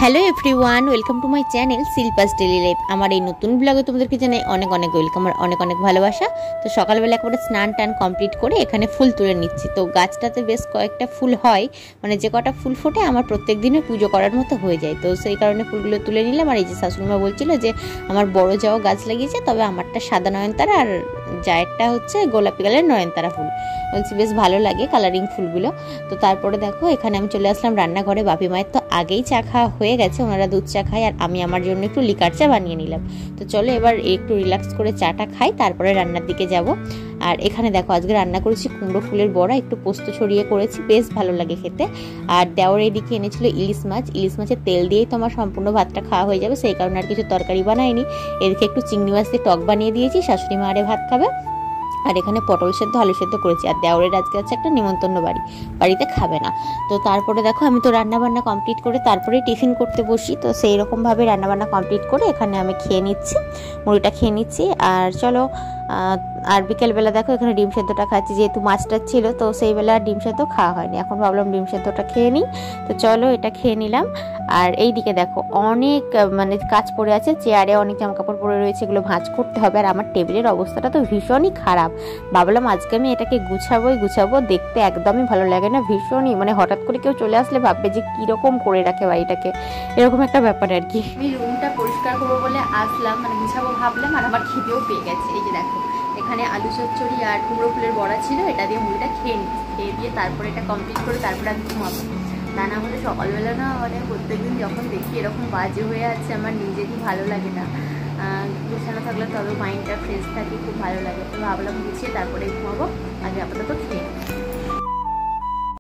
Hello everyone, welcome to my channel Shilpa's daily life. আমার এই নতুন ব্লগে তোমাদেরকে জানাই অনেক অনেক ওয়েলকাম আর অনেক অনেক ভালোবাসা। তো সকালবেলা একবারে স্নান টান কমপ্লিট করে এখানে ফুল তুলে নিচ্ছি। তো গাছটাতে বেশ কয়েকটা ফুল হয়, মানে যে কটা ফুল ফোটে আমার প্রত্যেক দিনে পুজো করার মতো হয়ে যায়। তো সেই কারণে ফুলগুলো তুলে নিলাম। আর এই যে শাশুড়িমা বলছিল যে আমার বড় যাও গাছ লাগিয়েছে, তবে আমারটা সাদা নয়নতারা আর জায়েরটা হচ্ছে গোলাপি কালারের নয়নতারা ফুল। বলছি বেশ ভালো লাগে কালারিং ফুলগুলো। তো তারপরে দেখো এখানে আমি চলে আসলাম রান্নাঘরে। বাপি মায়ের তো আগেই চা খাওয়া হয়ে গেছে, ওনারা দুধ চা খায় আর আমি আমার জন্য একটু লিকার চা বানিয়ে নিলাম। তো চলো এবার একটু রিল্যাক্স করে চাটা খাই, তারপরে রান্নার দিকে যাব। আর এখানে দেখো আজকে রান্না করেছি কুমড়ো ফুলের বড়া, একটু পোস্ত ছড়িয়ে করেছি, বেশ ভালো লাগে খেতে। আর দেওয়ার এদিকে এনেছিল ইলিশ মাছ, ইলিশ মাছের তেল দিয়েই তো আমার সম্পূর্ণ ভাতটা খাওয়া হয়ে যাবে, সেই কারণে আর কিছু তরকারি বানাইনি। এদিকে একটু চিংড়ি মাছ দিয়ে টক বানিয়ে দিয়েছি, শাশুড়ি মা আরে ভাত খাবে। আর এখানে পটল সেদ্ধ আলু সেদ্ধ করেছি। আর দেওরের আজকে আছে একটা নিমন্ত্রণ বাড়িতে খাবে না। তো তারপরে দেখো আমি তো রান্নাবান্না কমপ্লিট করে তারপরে টিফিন করতে বসি। তো সেই রকমভাবে রান্নাবান্না কমপ্লিট করে এখানে আমি খেয়ে নিচ্ছি, মুড়িটা খেয়ে নিচ্ছি। আর চলো আর বিকেলবেলা দেখো এখানে ডিম সেদ্ধটা খাচ্ছি, যেহেতু মাছটা ছিল তো সেই বেলা ডিম সেদ্ধ খাওয়া হয়নি, এখন ভাবলাম ডিম সেদ্ধটা খেয়ে নিই। তো চলো এটা খেয়ে নিলাম। আর এই দিকে দেখো অনেক মানে কাজ পড়ে আছে, চেয়ারে অনেক জামাকাপড় পড়ে রয়েছে, এগুলো ভাঁজ করতে হবে। আর আমার টেবিলের অবস্থাটা তো ভীষণই খারাপ। ভাবলাম আজকে আমি এটাকে গুছাবো, দেখতে একদমই ভালো লাগে না, ভীষণই মানে হঠাৎ করে কেউ চলে আসলে ভাববে যে কিরকম করে রাখে বাড়িটাকে, এরকম একটা ব্যাপার আর কি। আমি রুমটা পরিষ্কার করবো বলে আসলাম, মানে গুছাবো ভাবলাম, আর আমার খিদেও পেয়ে গেছে। এই যে দেখো এখানে আলু চচ্চড়ি আর কুমড়ো ফুলের বড়া ছিল, এটা দিয়ে মুড়িটা খেয়ে নিচ্ছি। খেয়ে দিয়ে তারপরে এটা কমপ্লিট করে তারপরে আমি ঘুমাবো। তা না হলে সকালবেলা না মানে প্রত্যেকদিন যখন দেখি এরকম বাজে হয়ে আছে আমার নিজেরই ভালো লাগে না। গুছানো থাকলে তবে মাইন্ডটা ফ্রেশ থাকে, খুব ভালো লাগে। তো ভাবলাম গুছিয়ে তারপরে ঘুমাবো, আগে আপাতত খেয়ে।